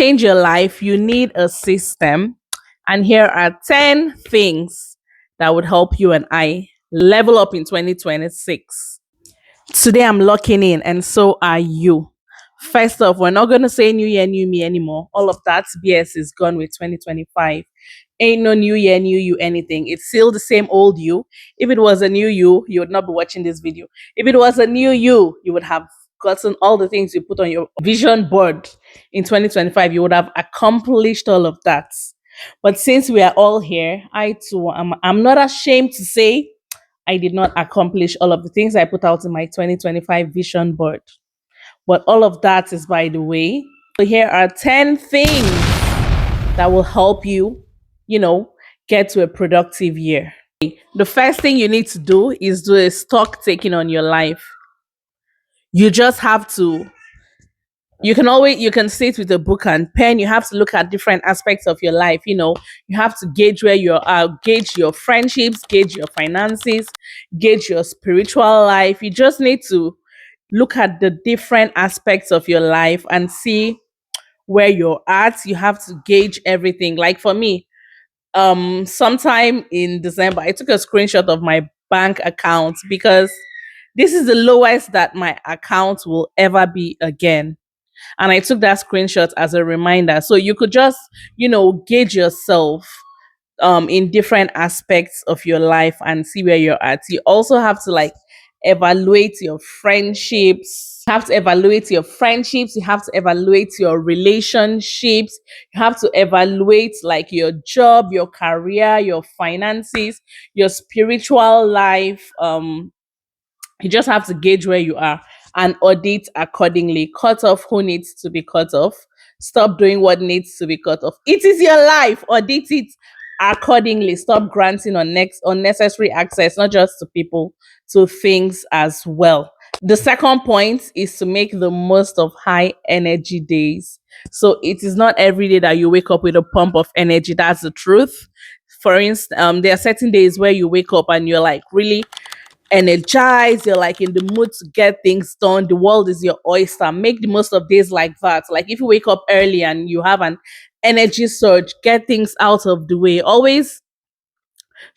change your life, you need a system. And here are 10 things that would help you and I level up in 2026. Today, I'm locking in, and so are you. First off, we're not going to say new year, new me anymore. All of that BS is gone with 2025. Ain't no new year, new you, anything. It's still the same old you. If it was a new you would not be watching this video. If it was a new you would have gotten all the things you put on your vision board in 2025. You would have accomplished all of that. But since we are all here, I too, I'm not ashamed to say I did not accomplish all of the things I put out in my 2025 vision board. But all of that is by the way. So here are 10 things that will help you, you know, get to a productive year. The first thing you need to do is do a stock taking on your life. You just have to, you can sit with a book and pen. You have to look at different aspects of your life. You have to gauge where you are, gauge your friendships, gauge your finances, gauge your spiritual life. You just need to look at the different aspects of your life and see where you're at. You have to gauge everything. Like for me, sometime in December, I took a screenshot of my bank account because this is the lowest that my account will ever be again. And I took that screenshot as a reminder. So you could just, gauge yourself in different aspects of your life and see where you're at. You also have to evaluate your friendships. You have to evaluate your friendships. You have to evaluate your relationships. You have to evaluate your job, your career, your finances, your spiritual life. You just have to gauge where you are and audit accordingly. Cut off who needs to be cut off. Stop doing what needs to be cut off. It is your life. Audit it accordingly. Stop granting unnecessary access, not just to people, to things as well. The second point is to make the most of high energy days. So it is not every day that you wake up with a pump of energy. That's the truth. For instance, there are certain days where you wake up and you're really energized, you're in the mood to get things done. The world is your oyster. Make the most of days like that. If you wake up early and you have an energy surge, get things out of the way. Always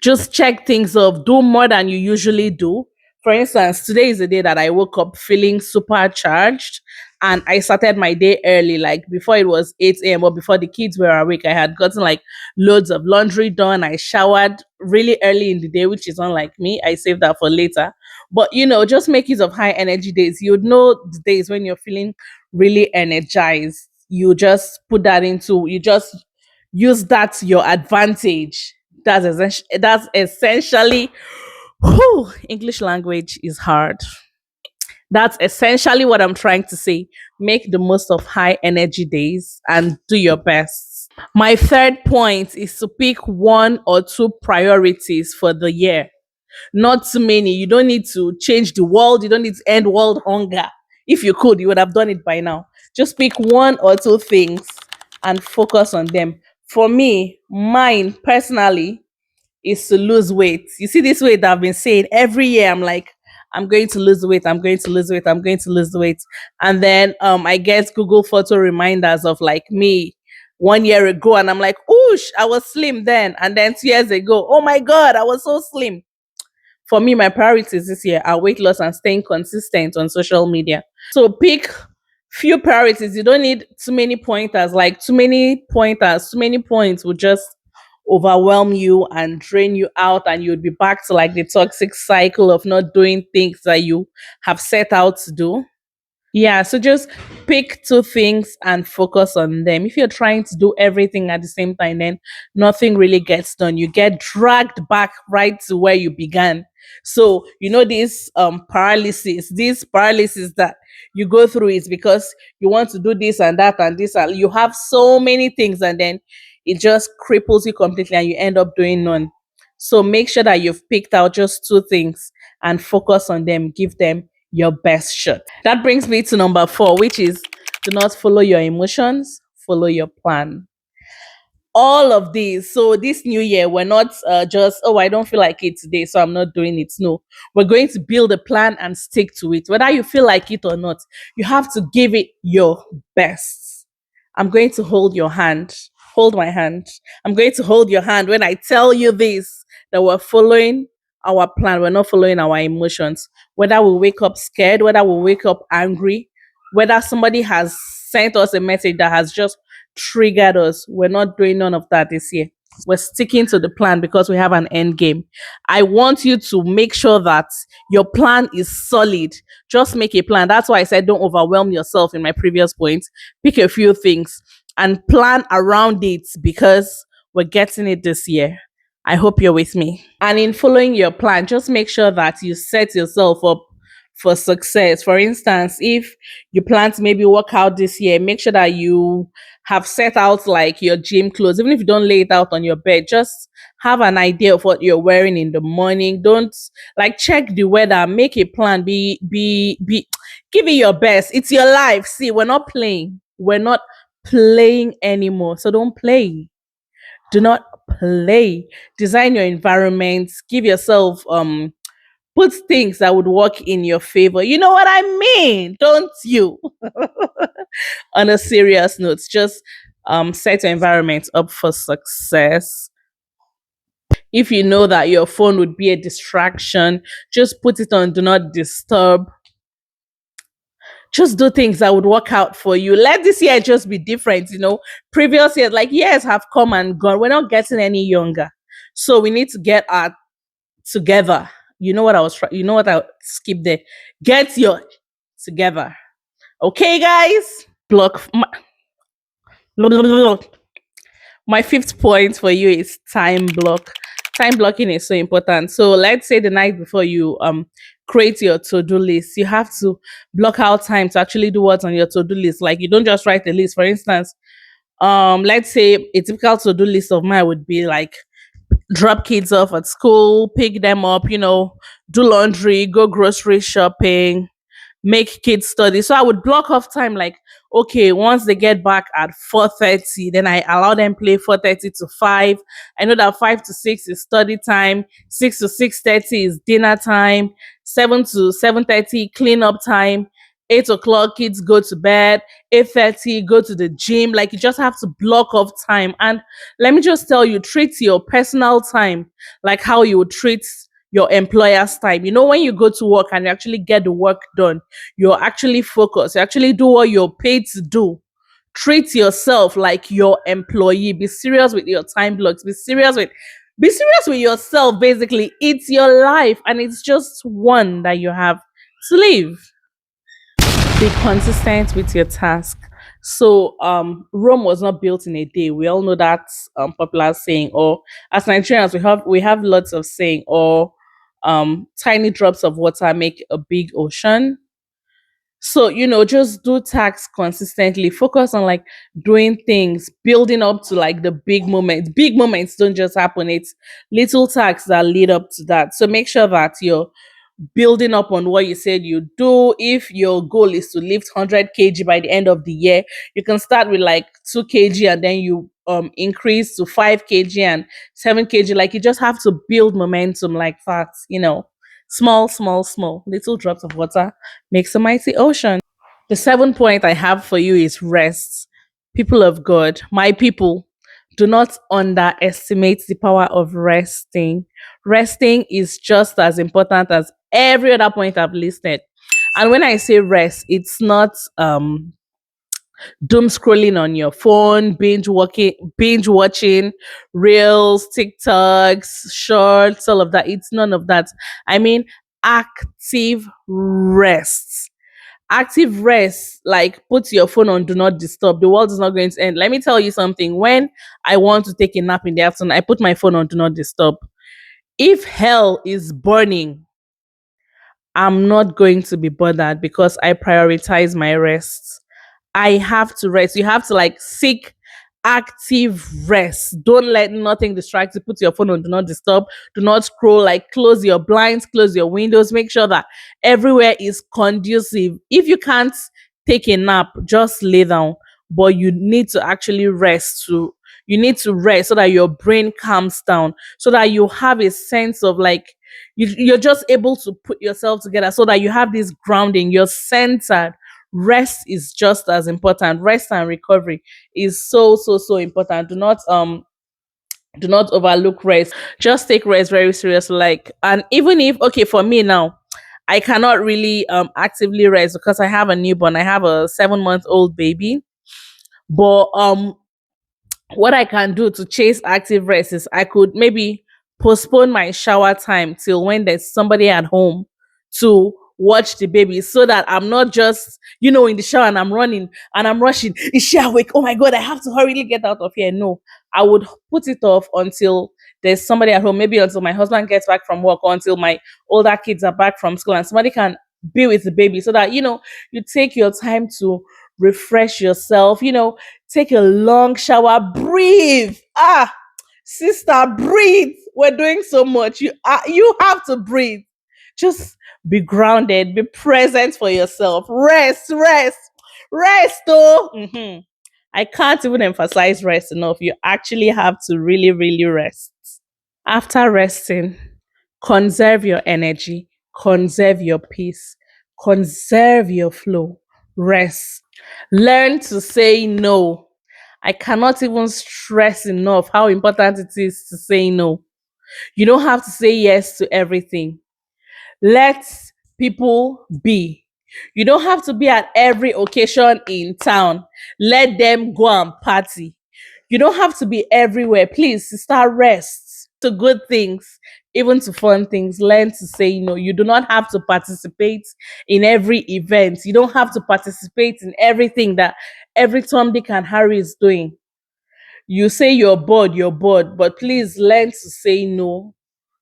just check things off. Do more than you usually do. For instance, today is the day that I woke up feeling supercharged and I started my day early, before it was 8 a.m. or before the kids were awake. I had gotten loads of laundry done. I showered really early in the day, which is unlike me. I saved that for later. But just make use of high energy days. You would know the days when you're feeling really energized. You just put that into, you just use that to your advantage. That's essentially, English language is hard. That's essentially what I'm trying to say. Make the most of high energy days and do your best. My third point is to pick one or two priorities for the year. Not too many. You don't need to change the world. You don't need to end world hunger. If you could, you would have done it by now. Just pick one or two things and focus on them. For me, mine personally is to lose weight. You see, this weight that I've been saying every year, I'm I'm going to lose weight, I'm going to lose weight, I'm going to lose weight. And then I get Google photo reminders of me 1 year ago, and I'm oosh, I was slim then. And then 2 years ago, oh my God, I was so slim. For me, my priorities this year are weight loss and staying consistent on social media. So pick few priorities. You don't need too many pointers. Too many points will just overwhelm you and drain you out, and you'd be back to the toxic cycle of not doing things that you have set out to do. Yeah, so just pick two things and focus on them. If you're trying to do everything at the same time, then nothing really gets done. You get dragged back right to where you began. So, this paralysis that you go through is because you want to do this and that and this, and you have so many things, and then it just cripples you completely and you end up doing none. So make sure that you've picked out just two things and focus on them. Give them your best shot. That brings me to number 4, which is do not follow your emotions, follow your plan. All of these. So this new year, we're not just, oh, I don't feel like it today, so I'm not doing it. No, we're going to build a plan and stick to it. Whether you feel like it or not, you have to give it your best. I'm going to hold your hand. Hold my hand. I'm going to hold your hand when I tell you this, that we're following our plan. We're not following our emotions. Whether we wake up scared, whether we wake up angry, whether somebody has sent us a message that has just triggered us, we're not doing none of that this year. We're sticking to the plan because we have an end game. I want you to make sure that your plan is solid. Just make a plan. That's why I said don't overwhelm yourself in my previous point. Pick a few things and plan around it because we're getting it this year. I hope you're with me. And in following your plan, just make sure that you set yourself up for success. For instance, if you plan to maybe work out this year, make sure that you have set out like your gym clothes. Even if you don't lay it out on your bed, just have an idea of what you're wearing in the morning. Don't like check the weather, make a plan, be give it your best. It's your life. See, we're not playing. We're not playing anymore. So don't play. Do not play. Design your environment. Give yourself put things that would work in your favor. You know what I mean? Don't you? On a serious note, just set your environment up for success. If you know that your phone would be a distraction, just put it on do not disturb. Just do things that would work out for you. Let this year just be different. Previous years, like years have come and gone. We're not getting any younger. So we need to get our together. You know what I skipped there. Get your together. Okay, guys? Block my fifth point for you is time block. Time blocking is so important. So let's say the night before you create your to-do list, you have to block out time to actually do what's on your to-do list. Like you don't just write the list. For instance, let's say a typical to-do list of mine would be like drop kids off at school, pick them up, do laundry, go grocery shopping, make kids study. So I would block off time like, okay, once they get back at 4:30, then I allow them play 4:30 to 5. I know that 5 to 6 is study time, 6 to 6:30 is dinner time, 7 to 7:30 clean up time. 8 o'clock, kids go to bed. 8:30, go to the gym. Like you just have to block off time. And let me just tell you, treat your personal time like how you would treat your employer's time. When you go to work and you actually get the work done, you're actually focused, you actually do what you're paid to do. Treat yourself like your employee. Be serious with your time blocks. Be serious with yourself. Basically, it's your life and it's just one that you have to live. Be consistent with your task. So Rome was not built in a day. We all know that popular saying, or as Nigerians we have lots of saying, or tiny drops of water make a big ocean. So, just do tasks consistently. Focus on like doing things, building up to like the big moments. Big moments don't just happen. It's little tasks that lead up to that. So make sure that you're building up on what you said you do. If your goal is to lift 100 kg by the end of the year, you can start with like 2 kg and then you increase to 5 kg and 7 kg. Like you just have to build momentum like that. Small, small, small little drops of water makes a mighty ocean. The seventh point I have for you is rest. People of God, my people, do not underestimate the power of resting. Resting is just as important as every other point I've listed. And when I say rest, it's not doom scrolling on your phone, binge watching reels, TikToks, shorts, all of that. It's none of that. I mean active rest. Active rest, like put your phone on do not disturb. The world is not going to end. Let me tell you something. When I want to take a nap in the afternoon, I put my phone on do not disturb. If hell is burning, I'm not going to be bothered because I prioritize my rest. I have to rest. You have to like seek active rest. Don't let nothing distract you. Put your phone on do not disturb. Do not scroll. Like close your blinds, close your windows. Make sure that everywhere is conducive. If you can't take a nap, just lay down. But you need to actually rest to you need to rest so that your brain calms down, so that you have a sense of like you're just able to put yourself together so that you have this grounding, you're centered. rest is just as important. Rest and recovery is so important. Do not overlook rest. Just take rest very seriously. Like, and even if, okay, for me now, I cannot really actively rest because I have a newborn. I have a 7 month old baby. But what I can do to chase active rest is I could maybe postpone my shower time till when there's somebody at home to watch the baby, so that I'm not just, in the shower and I'm running and I'm rushing. Is she awake? Oh my God, I have to hurriedly get out of here. No, I would put it off until there's somebody at home, maybe until my husband gets back from work or until my older kids are back from school and somebody can be with the baby, so that, you take your time to refresh yourself, take a long shower, breathe. Sister, breathe. We're doing so much. You have to breathe. Just be grounded, be present for yourself. Rest. Oh, I can't even emphasize rest enough. You actually have to really, really rest. After resting, conserve your energy, conserve your peace, conserve your flow. Rest. Learn to say no. I cannot even stress enough how important it is to say no. You don't have to say yes to everything. Let people be. You don't have to be at every occasion in town. Let them go and party. You don't have to be everywhere. Please, sister, rest. To good things, even to fun things, learn to say no. You do not have to participate in every event. You don't have to participate in everything that every Tom, Dick, and Harry is doing. You say you're bored, but please learn to say no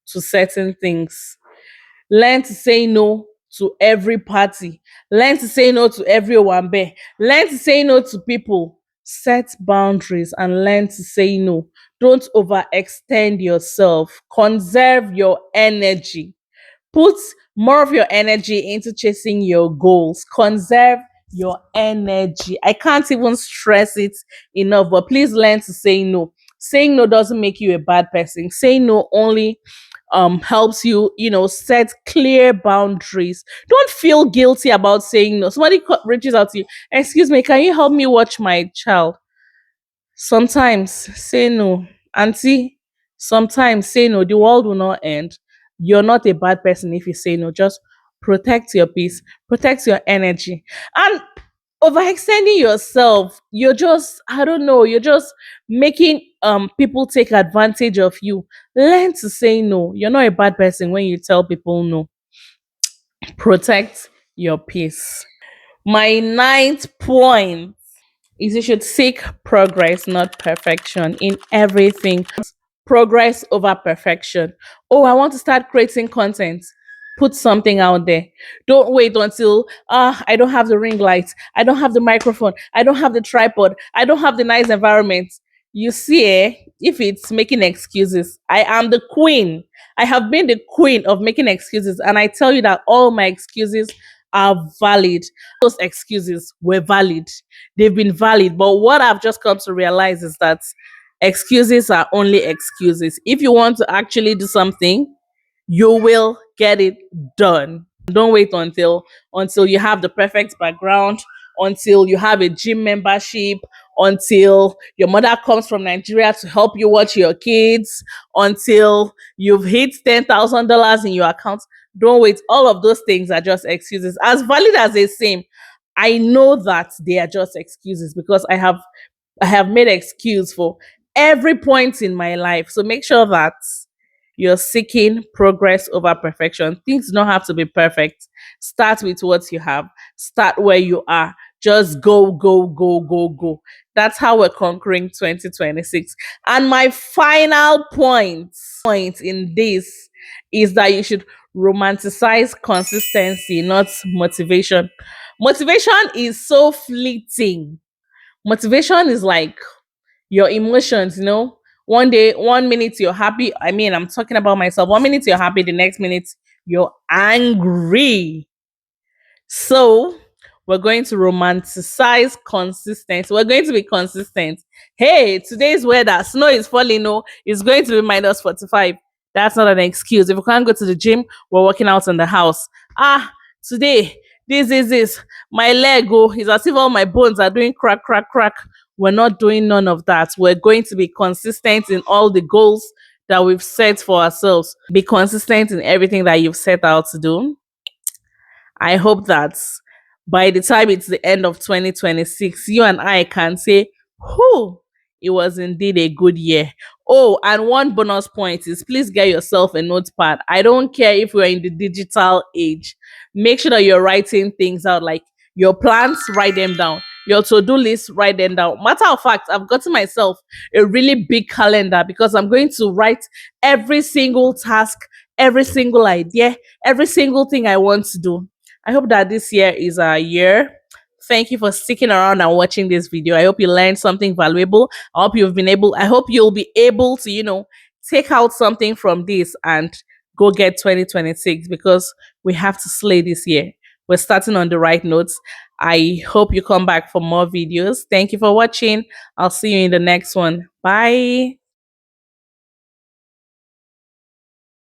to certain things. Learn to say no to every party. Learn to say no to every wambe. Learn to say no to people. Set boundaries and learn to say no. Don't overextend yourself. Conserve your energy. Put more of your energy into chasing your goals. Conserve your energy. I can't even stress it enough, but please learn to say no. Saying no doesn't make you a bad person. Saying no only helps you, set clear boundaries. Don't feel guilty about saying no. Somebody reaches out to you, excuse me, can you help me watch my child? Sometimes say no. Auntie, sometimes say no. The world will not end. You're not a bad person if you say no. Just protect your peace, protect your energy. And overextending yourself, you're just, I don't know, you're just making people take advantage of you. Learn to say no. You're not a bad person when you tell people no. Protect your peace. My ninth point is you should seek progress, not perfection in everything. Progress over perfection. Oh, I want to start creating content. Put something out there. Don't wait until I don't have the ring light, I don't have the microphone, I don't have the tripod, I don't have the nice environment. You see, if it's making excuses, I am the queen. I have been the queen of making excuses, and I tell you that all my excuses are valid. Those excuses were valid. They've been valid. But what I've just come to realize is that excuses are only excuses. If you want to actually do something, you will get it done. Don't wait until you have the perfect background, until you have a gym membership, until your mother comes from Nigeria to help you watch your kids, until you've hit $10,000 in your account. Don't wait. All of those things are just excuses. As valid as they seem, I know that they are just excuses because I have made excuse for every point in my life. So make sure that you're seeking progress over perfection. Things don't have to be perfect. Start with what you have. Start where you are. Just go, go, go, go, go. That's how we're conquering 2026. And my final point in this is that you should romanticize consistency, not motivation. Motivation is so fleeting. Motivation is like your emotions, one day, 1 minute you're happy. I mean, I'm talking about myself. 1 minute you're happy, the next minute you're angry. So we're going to romanticize consistency. We're going to be consistent. Hey, today's weather, snow is falling. No, it's going to be minus 45. That's not an excuse. If we can't go to the gym, we're working out in the house. Today This. My leg, oh, it's as if all my bones are doing crack, crack, crack. We're not doing none of that. We're going to be consistent in all the goals that we've set for ourselves. Be consistent in everything that you've set out to do. I hope that by the time it's the end of 2026, you and I can say, whew, it was indeed a good year. Oh, and one bonus point is please get yourself a notepad. I don't care if we're in the digital age. Make sure that you're writing things out, like your plans, write them down. Your to-do list, write them down. Matter of fact, I've gotten myself a really big calendar because I'm going to write every single task, every single idea, every single thing I want to do. I hope that this year is our year. Thank you for sticking around and watching this video. I hope you learned something valuable. I hope you'll be able to, take out something from this and go get 2026 because we have to slay this year. We're starting on the right notes. I hope you come back for more videos. Thank you for watching. I'll see you in the next one. Bye.